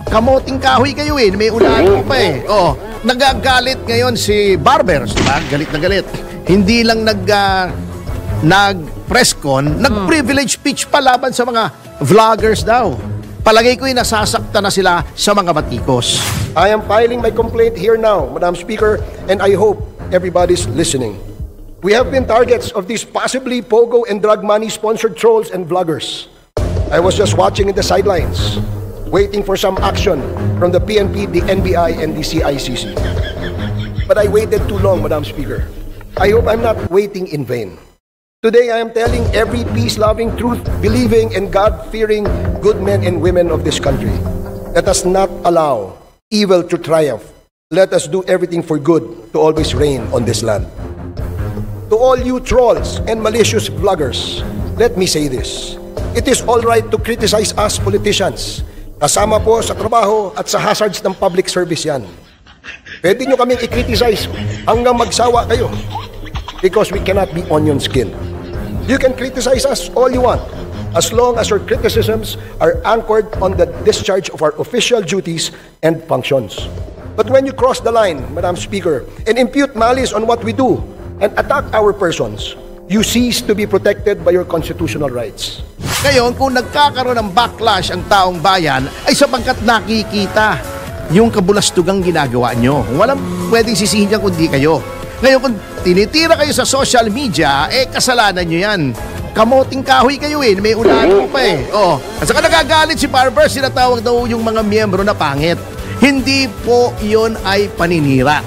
kamoting kahoy kayo eh. May unahan ko pa eh. Oh, nagagalit ngayon si Barbers, diba? Galit na galit. Hindi lang nag-press con, nag-privilege speech pa laban sa mga vloggers daw. Palagay ko'y nasasakta na sila sa mga batikos. I am filing my complaint here now, Madam Speaker, and I hope everybody's listening. We have been targets of these possibly pogo and drug money-sponsored trolls and vloggers. I was just watching in the sidelines, waiting for some action from the PNP, the NBI, and the CICC. But I waited too long, Madam Speaker. I hope I'm not waiting in vain. Today, I am telling every peace-loving, truth-believing, and God-fearing good men and women of this country, let us not allow evil to triumph. Let us do everything for good to always reign on this land. To all you trolls and malicious vloggers, let me say this. It is all right to criticize us politicians. Kasama po sa trabaho at sa hazards ng public service yan. Pwede nyo kaming i-criticize hanggang magsawa kayo because we cannot be onion skin. You can criticize us all you want as long as your criticisms are anchored on the discharge of our official duties and functions. But when you cross the line, Madam Speaker, and impute malice on what we do and attack our persons, you cease to be protected by your constitutional rights. Ngayon, kung nagkakaroon ng backlash ang taong bayan, ay sapagkat nakikita yung kabulastugang ginagawa nyo. Walang pwedeng sisihin niya kundi kayo. Ngayon, kung tinitira kayo sa social media, kasalanan nyo yan. Kamoting kahoy kayo eh. May unahan ko pa eh. Oh. At saka nagagalit si Barbers, sinatawag daw yung mga miyembro na pangit. Hindi po yun ay paninira.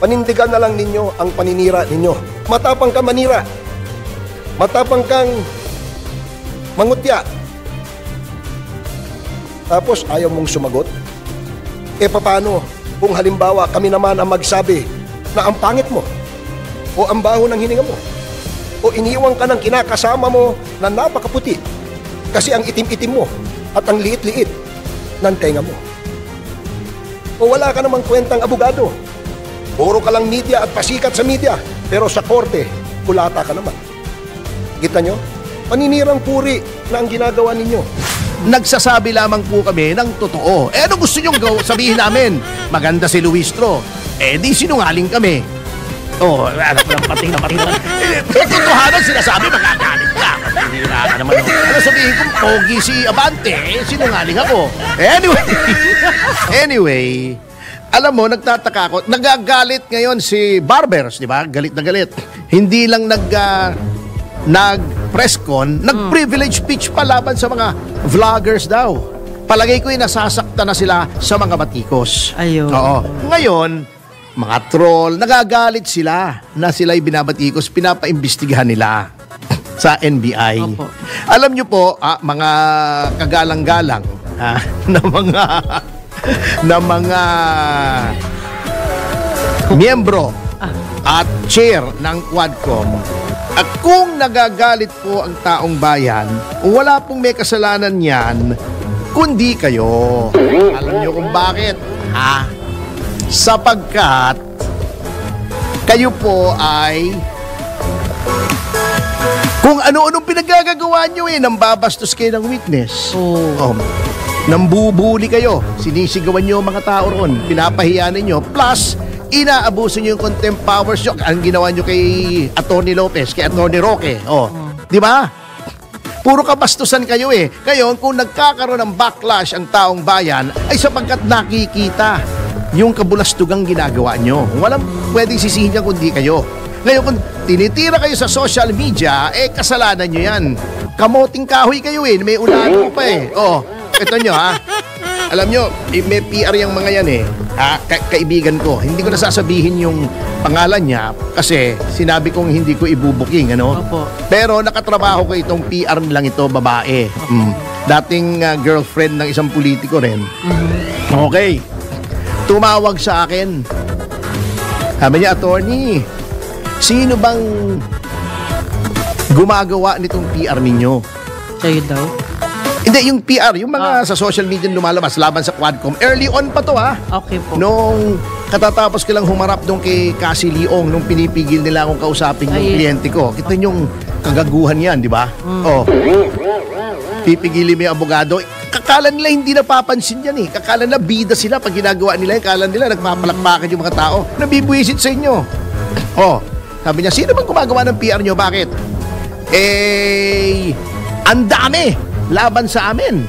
Panindigan na lang ninyo ang paninira ninyo. Matapang ka manira. Matapang kang mangutya. Tapos ayaw mong sumagot. Paano kung halimbawa kami naman ang magsabi na ang pangit mo o ang baho ng hininga mo o iniwang ka ng kinakasama mo na napakaputi kasi ang itim-itim mo at ang liit-liit ng tenga mo. O wala ka namang kwentang abogado. Puro ka lang media at pasikat sa media pero sa korte, kulata ka naman. Kita nyo? Paninirang puri na ang ginagawa ninyo. Nagsasabi lamang po kami ng totoo. Ano gusto nyong sabihin namin? Maganda si Luistro. Di sinungaling kami. Alam mo lang, pating na. Totohanan sinasabi, magagalit ka. Patinira ka naman. Ano sabihin kong pogi si Abante? Sinungaling ako. Anyway, alam mo, nagtataka ako. Nagagalit ngayon si Barbers, di ba? Galit na galit. Hindi lang nag-press con, nag-privilege speech pa laban sa mga vloggers daw. Palagay ko'y nasasakta na sila sa mga batikos. Ayun. Oo. Ngayon, mga troll, nagagalit sila na sila'y binabatikos, pinapaimbestigahan nila sa NBI. Opo. Alam nyo po, mga kagalang-galang na mga miyembro at chair ng Quadcom, at kung nagagalit po ang taong bayan, wala pong may kasalanan yan, kundi kayo. Alam nyo kung bakit? Sapagkat kayo po ay kung ano-anong pinagagagawa nyo nang babastos kayo ng witness. Nambubuli kayo, sinisigawan nyo mga tao roon, pinapahiya ninyo, plus inaabuso nyo yung contempt powers nyo. Ang ginawa nyo kay Atty. Lopez, kay Atty. Roque. Di ba? Puro kabastusan kayo eh. Ngayon, kung nagkakaroon ng backlash ang taong bayan, ay sapagkat nakikita yung kabulastugang ginagawa nyo. Walang pwedeng sisihin niya kundi kayo. Ngayon, kung tinitira kayo sa social media, kasalanan nyo yan. Kamoting kahoy kayo eh. May unahan ko pa eh. Ito nyo Alam nyo, may PR yung mga yan kaibigan ko. Hindi ko nasasabihin yung pangalan niya kasi sinabi kong hindi ko ibubuking, Opo. Pero nakatrabaho ko itong PR lang ito, babae. Dating girlfriend ng isang politiko rin. Okay. Tumawag sa akin. Sabi niya, attorney, sino bang gumagawa nitong PR ninyo? Kayo daw? Hindi, yung PR, yung mga sa social media lumalabas laban sa Quadcom. Early on pa to Okay po. Nung katatapos ko lang humarap doon kay Cassie Leong nung pinipigil nila akong kausapin yung kliyente ko. Kita yung kagaguhan yan, di ba? Pipigilin mo yung abogado. Kakala nila hindi napapansin yan eh. Kakala nila bida sila pag ginagawa nila. Kakala nila nagpapalakpakan yung mga tao. Nabibuisit sa inyo. Oh, sabi niya, sino bang gumagawa ng PR nyo? Bakit? Ang dami laban sa amin.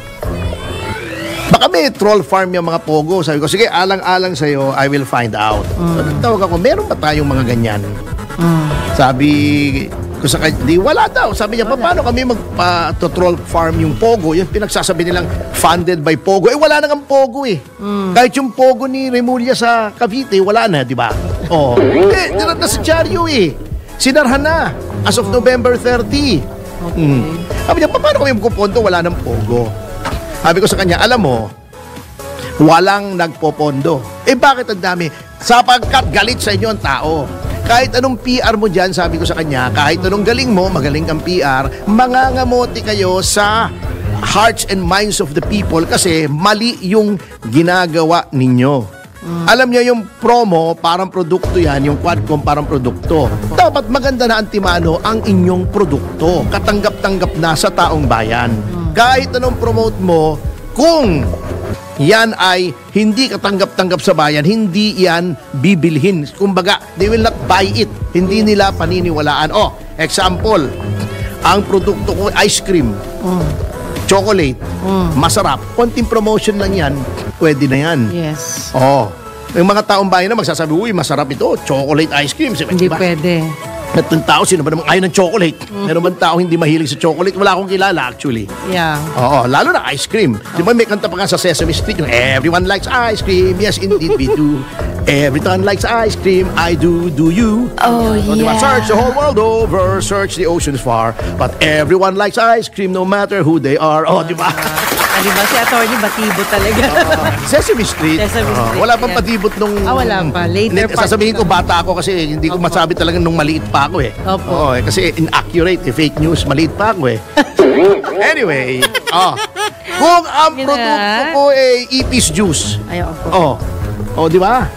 Baka may troll farm yung mga pogo. Sabi ko, sige, alang-alang sa'yo, I will find out. So, nagtawag ako, meron ba tayong mga ganyan? Sabi ko sa kanya, di wala daw. Sabi niya, paano kami mag-troll farm yung pogo? Yung pinagsasabi nilang funded by pogo. Wala nang ang pogo eh. Kahit yung pogo ni Remulla sa Cavite, wala na, di ba? Oh. Dirat na sa dyaryo eh. Sinarhan na as of November 30. Sabi niya, paano kami magpupondo? Wala nang pogo. Sabi ko sa kanya, alam mo, walang nagpopondo. Bakit ang dami? Sapagkat galit sa inyo ang tao. Kahit anong PR mo dyan, sabi ko sa kanya, kahit anong galing mo, magaling kang PR, mangangamote kayo sa hearts and minds of the people kasi mali yung ginagawa ninyo. Alam niyo yung promo, parang produkto yan, yung Quadcom parang produkto. Dapat maganda na antimano ang inyong produkto. Katanggap-tanggap na sa taong bayan. Kahit anong promote mo, kung yan ay hindi katanggap-tanggap sa bayan, hindi yan bibilhin. Kumbaga, they will not buy it. Hindi nila paniniwalaan. Oh, example, ang produkto ko, ice cream, chocolate, masarap. Konting promotion lang yan, pwede na yan. Yes. Oh, yung mga taong bayan na magsasabi, uy, masarap ito, chocolate ice cream. Hindi pwede. At ng tao, sino ba namang ayaw ng chocolate? Meron bang tao hindi mahilig sa chocolate? Wala akong kilala actually. Yeah. Oo, lalo na ice cream. Di ba may kanta pa nga sa Sesame Street yung everyone likes ice cream. Yes, indeed we do. Everyone likes ice cream. I do you? Oh, Di ba? yeah. Search the whole world over, search the oceans far. But everyone likes ice cream no matter who they are. Oh, di ba? Di ba si Atty. Batibo talaga? Sesame Street. Sesame Street, Wala pang yeah. patibot nung... wala pa. Later part. Sasabihin ko, bata ako kasi hindi ko masabi talaga nung maliit pa ako eh. Opo. Oo, kasi inaccurate, fake news, maliit pa ako eh. Anyway, kung ang produkto ko ay ipis juice, Ayoko. di ba?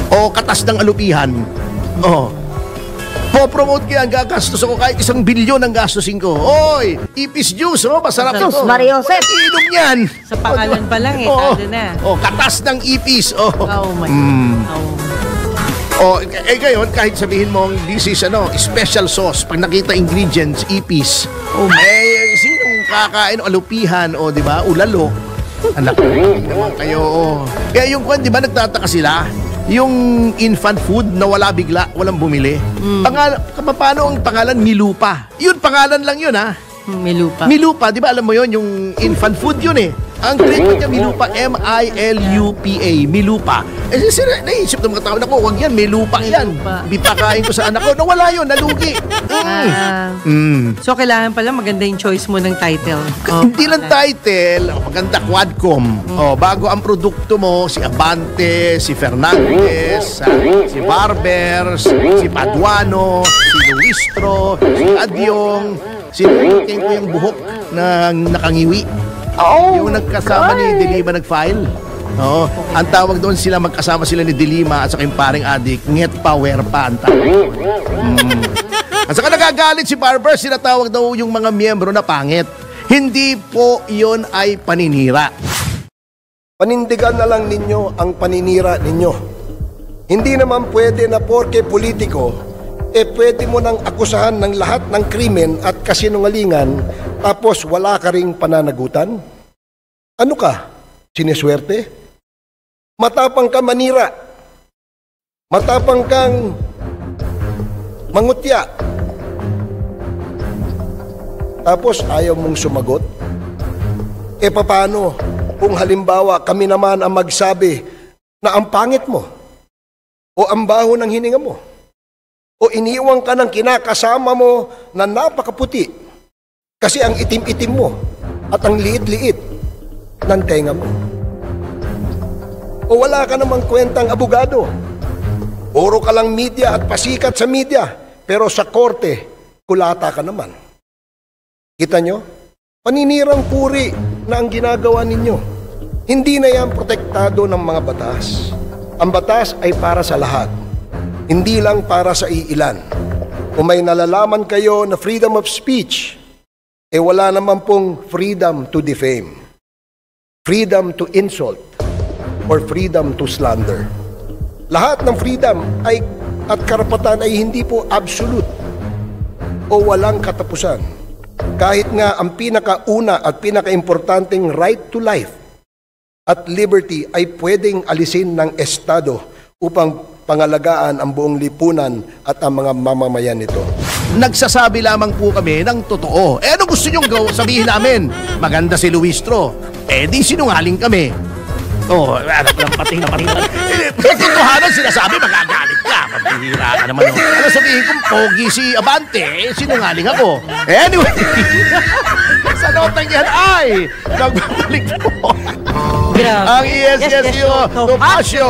O katas ng alupihan, po-promote ko yan, gagastos ako kahit 1 bilyon ang gastusin ko. Oy, ipis juice, masarap ito. Mariosep. Inom yan. Sa pangalan pa lang talo na. Katas ng ipis. Oh my God. Ngayon, kahit sabihin mo, this is special sauce. Pag nakita ingredients, ipis. Sinong kakain alupihan di ba? Ulalo. Anak, naman kayo. Kaya yung di ba nagtataka sila? Yung infant food na wala bigla, walang bumili. Paano ang pangalan? Milupa. Yun, pangalan lang yun, ha? Milupa. Milupa, di ba alam mo yun? Yung infant food yun eh. Ang treatment niya, Milupa, M-I-L-U-P-A, Milupa. Naisip ng mga tao, naku, wag yan, Milupa yan. Bipakain ko sa anak ko, nawala yun, nalugi. So, kailangan pala maganda yung choice mo ng title. Hindi lang title, maganda Quadcom. Bago ang produkto mo, si Abante, si Fernandez, si Barbers, si Paduano, si Luistro, si Adyong, si Luking ko yung buhok na nakangiwi. Yung nagkasama ni Dilima nag-file. Ang tawag doon sila, magkasama sila ni Dilima at saka yung paring adik, nget power pa ang tawag. At saka nagagalit si Barber, sinatawag daw yung mga miyembro na pangit. Hindi po yon ay paninira. Panindigan na lang ninyo ang paninira ninyo. Hindi naman pwede na porke politiko, pwede mo nang akusahan ng lahat ng krimen at kasinungalingan tapos wala ka ring pananagutan? Ano ka? Siniswerte? Matapang ka manira. Matapang kang mangutya. Tapos ayaw mong sumagot? Paano kung halimbawa kami naman ang magsabi na ang pangit mo o ang baho ng hininga mo o iniiwang ka ng kinakasama mo na napakaputi kasi ang itim-itim mo at ang liit-liit ng tenga mo. O wala ka namang kwentang abogado. Puro ka lang media at pasikat sa media, pero sa korte, kulata ka naman. Kita nyo? Paninirang puri na ang ginagawa ninyo. Hindi na yan protektado ng mga batas. Ang batas ay para sa lahat. Hindi lang para sa iilan. Kung may nalalaman kayo na freedom of speech, wala naman pong freedom to defame. freedom to insult, or freedom to slander. Lahat ng freedom at karapatan ay hindi po absolute o walang katapusan. Kahit nga ang pinakauna at pinakaimportanteng right to life at liberty ay pwedeng alisin ng Estado upang pangalagaan ang buong lipunan at ang mga mamamayan nito. Nagsasabi lamang po kami ng totoo. Ano gusto nyong sabihin namin? Maganda si Luistro. Di sinungaling kami. Anak lang pating na pating. Totohanan sinasabi, magagalit ka. Magbihira ka naman. Ano sabihin kong pogi si Abante? Sinungaling ako. Anyway, sa notang yan ay nagbabalik po Grabe. ang ESSU Topacio.